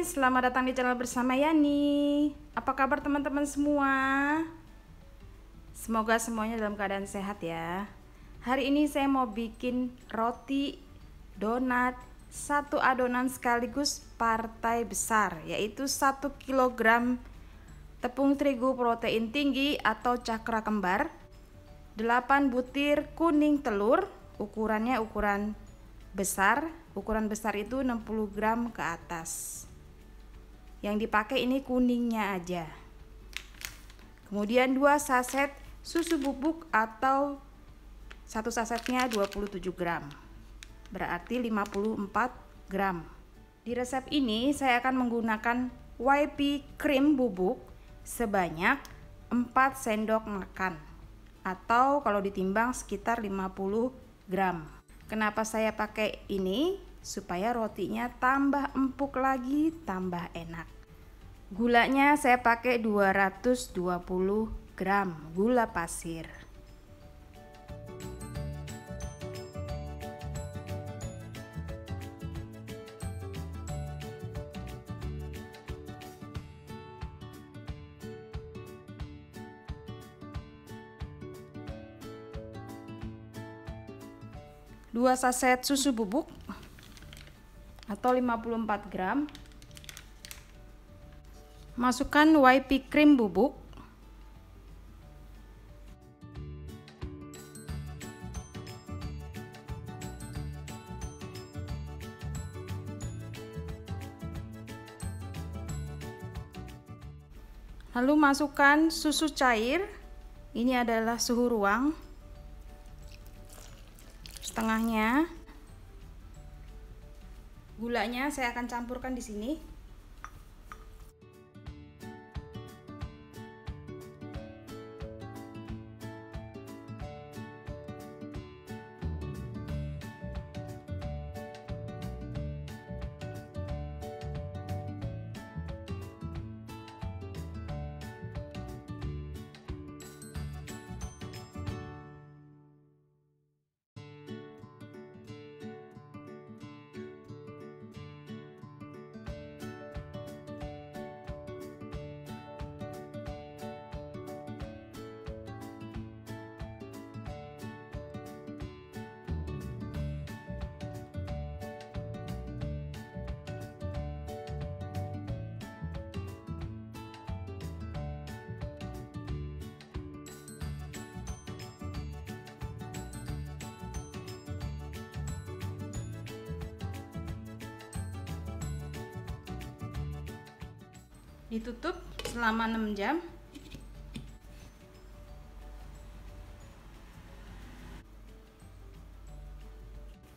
Hai, selamat datang di channel bersama Yani. Apa kabar teman-teman semua? Semoga semuanya dalam keadaan sehat ya. Hari ini saya mau bikin roti, donat, satu adonan sekaligus partai besar, yaitu 1 kg tepung terigu protein tinggi atau cakra kembar, 8 butir kuning telur, ukurannya ukuran besar. Ukuran besar itu 60 gram ke atas. Yang dipakai ini kuningnya aja. Kemudian 2 saset susu bubuk atau satu sasetnya 27 gram. Berarti 54 gram. Di resep ini saya akan menggunakan YP krim bubuk sebanyak 4 sendok makan atau kalau ditimbang sekitar 50 gram. Kenapa saya pakai ini? Supaya rotinya tambah empuk lagi, tambah enak. Gulanya saya pakai 220 gram gula pasir. Dua saset susu bubuk atau 54 gram. Masukkan YP krim bubuk. Lalu masukkan susu cair. Ini adalah suhu ruang. Setengahnya. Gulanya saya akan campurkan di sini. Ditutup selama 6 jam.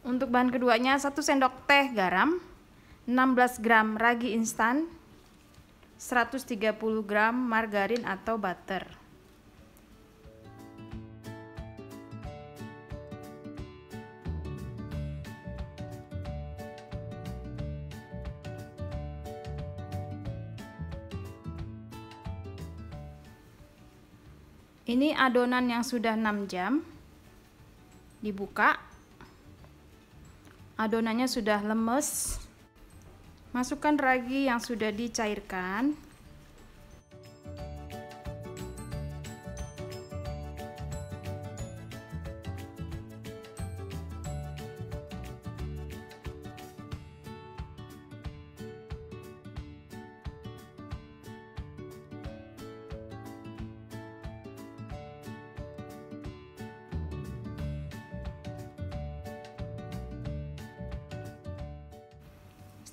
Untuk bahan keduanya 1 sendok teh garam, 16 gram ragi instan, 130 gram margarin atau butter. Ini adonan yang sudah 6 jam. Dibuka. Adonannya sudah lemes. Masukkan ragi yang sudah dicairkan.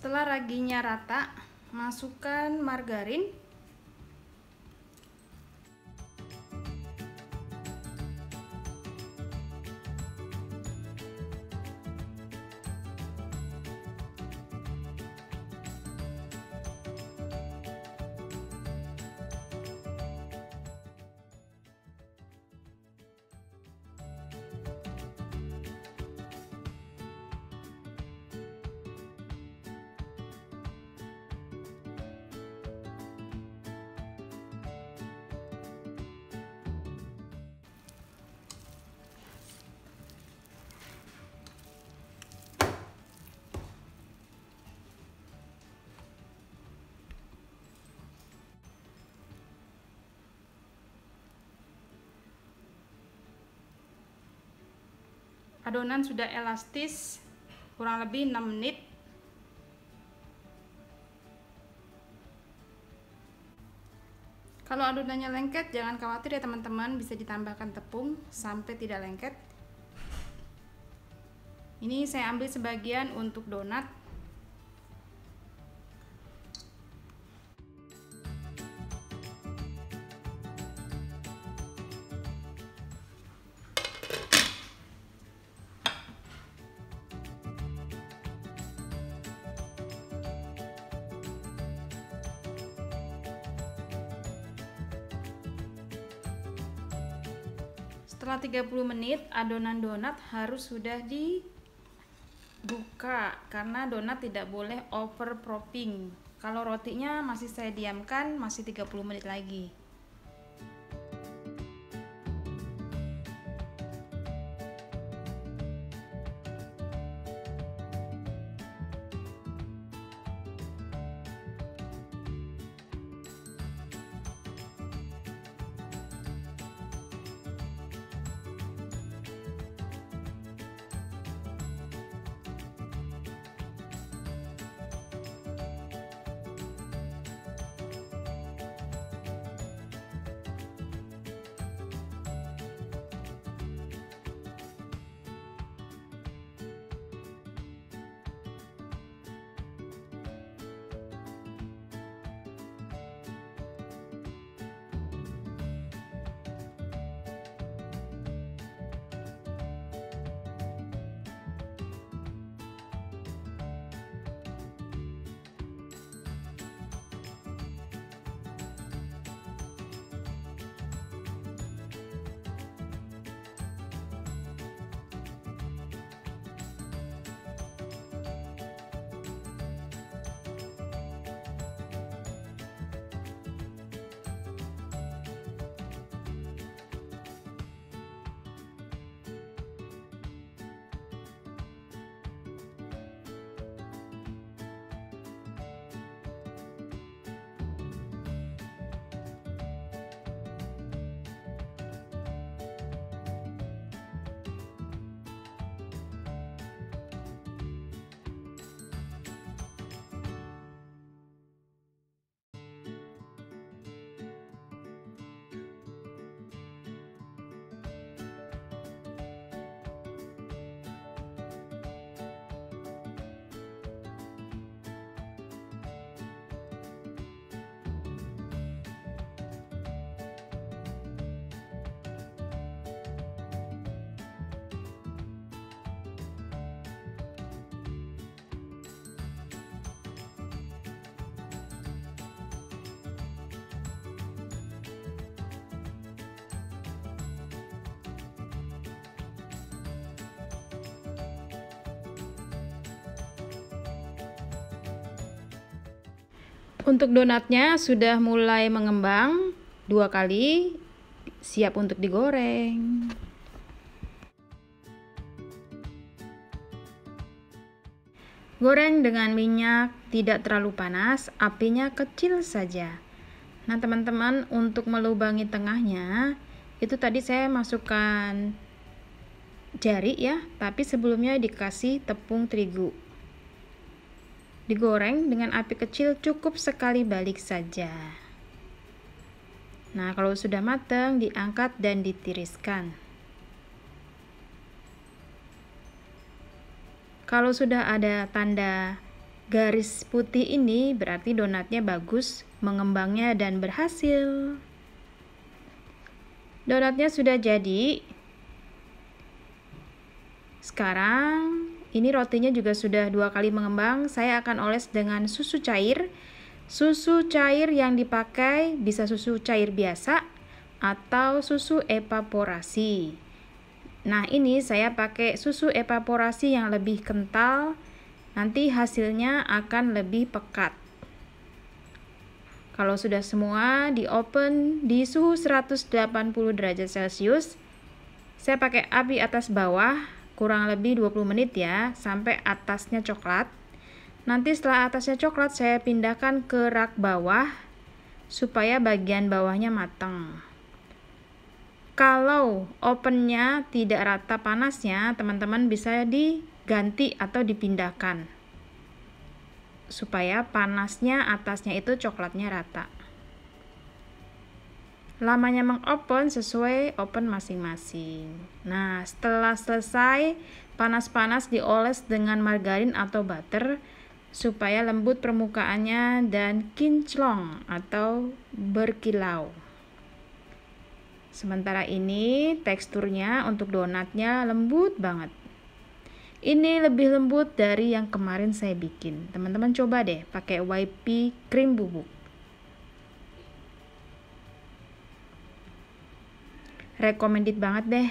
Setelah raginya rata, masukkan margarin. Adonan sudah elastis kurang lebih 6 menit. Kalau adonannya lengket, jangan khawatir ya teman-teman, bisa ditambahkan tepung sampai tidak lengket. Ini saya ambil sebagian untuk donat. Setelah 30 menit, adonan donat harus sudah dibuka karena donat tidak boleh over propping. Kalau rotinya masih saya diamkan, masih 30 menit lagi. Untuk donatnya sudah mulai mengembang 2 kali, siap untuk digoreng. Goreng dengan minyak tidak terlalu panas, apinya kecil saja. Nah teman-teman, untuk melubangi tengahnya itu tadi saya masukkan jari ya, tapi sebelumnya dikasih tepung terigu. Digoreng dengan api kecil, cukup sekali balik saja. Nah, kalau sudah matang, diangkat dan ditiriskan. Kalau sudah ada tanda garis putih ini, berarti donatnya bagus, mengembangnya dan berhasil. Donatnya sudah jadi. Sekarang ini rotinya juga sudah 2 kali mengembang. Saya akan oles dengan susu cair. Susu cair yang dipakai bisa susu cair biasa atau susu evaporasi. Nah, ini saya pakai susu evaporasi yang lebih kental. Nanti hasilnya akan lebih pekat. Kalau sudah semua di oven di suhu 180 derajat Celcius, saya pakai api atas bawah kurang lebih 20 menit ya, sampai atasnya coklat. Nanti setelah atasnya coklat, saya pindahkan ke rak bawah supaya bagian bawahnya matang. Kalau ovennya tidak rata panasnya, teman-teman bisa diganti atau dipindahkan supaya panasnya atasnya itu coklatnya rata. Lamanya mengoven sesuai oven masing-masing. Nah, setelah selesai panas-panas dioles dengan margarin atau butter supaya lembut permukaannya dan kinclong atau berkilau. Sementara ini teksturnya untuk donatnya lembut banget. Ini lebih lembut dari yang kemarin saya bikin. Teman-teman coba deh pakai whipped cream bubuk. Recommended banget deh.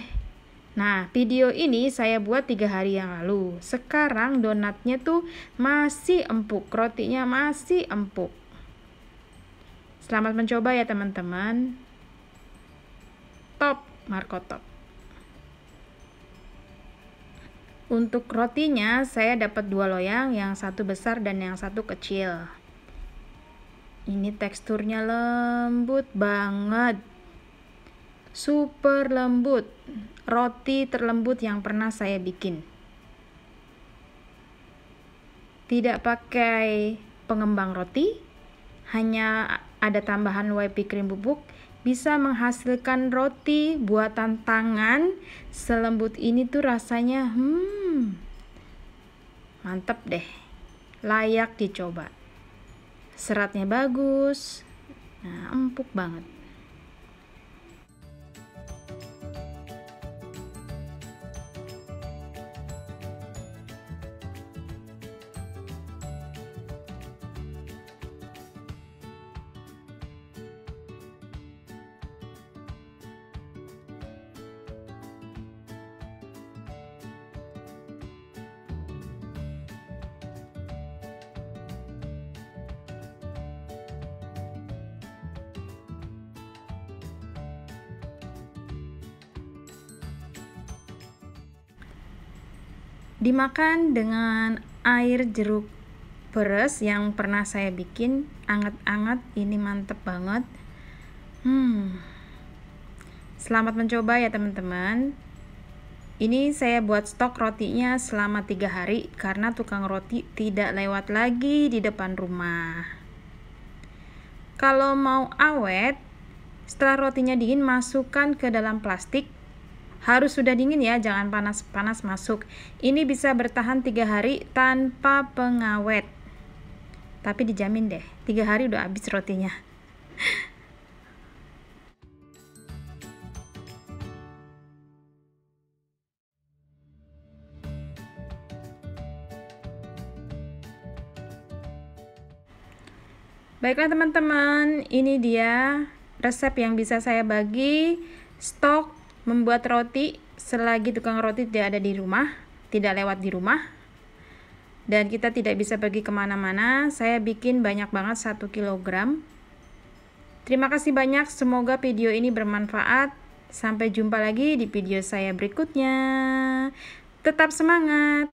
Nah, video ini saya buat 3 hari yang lalu. Sekarang donatnya tuh masih empuk, rotinya masih empuk. Selamat mencoba ya teman-teman. Top, Marco top. Untuk rotinya saya dapat 2 loyang, yang satu besar dan yang satu kecil. Ini teksturnya lembut banget. Super lembut, roti terlembut yang pernah saya bikin. Tidak pakai pengembang roti, hanya ada tambahan whipped cream bubuk, bisa menghasilkan roti buatan tangan selembut ini tuh rasanya mantep deh, layak dicoba. Seratnya bagus, nah empuk banget. Dimakan dengan air jeruk peres yang pernah saya bikin, anget-anget, ini mantep banget. Selamat mencoba ya teman-teman. Ini saya buat stok rotinya selama 3 hari karena tukang roti tidak lewat lagi di depan rumah. Kalau mau awet, setelah rotinya dingin masukkan ke dalam plastik. Harus sudah dingin ya, jangan panas-panas masuk. Ini bisa bertahan 3 hari tanpa pengawet. Tapi dijamin deh, 3 hari udah habis rotinya. Baiklah teman-teman, ini dia resep yang bisa saya bagi. Stok membuat roti selagi tukang roti tidak ada di rumah, tidak lewat di rumah, dan kita tidak bisa pergi kemana-mana. Saya bikin banyak banget, 1 kilogram. Terima kasih banyak, semoga video ini bermanfaat. Sampai jumpa lagi di video saya berikutnya. Tetap semangat!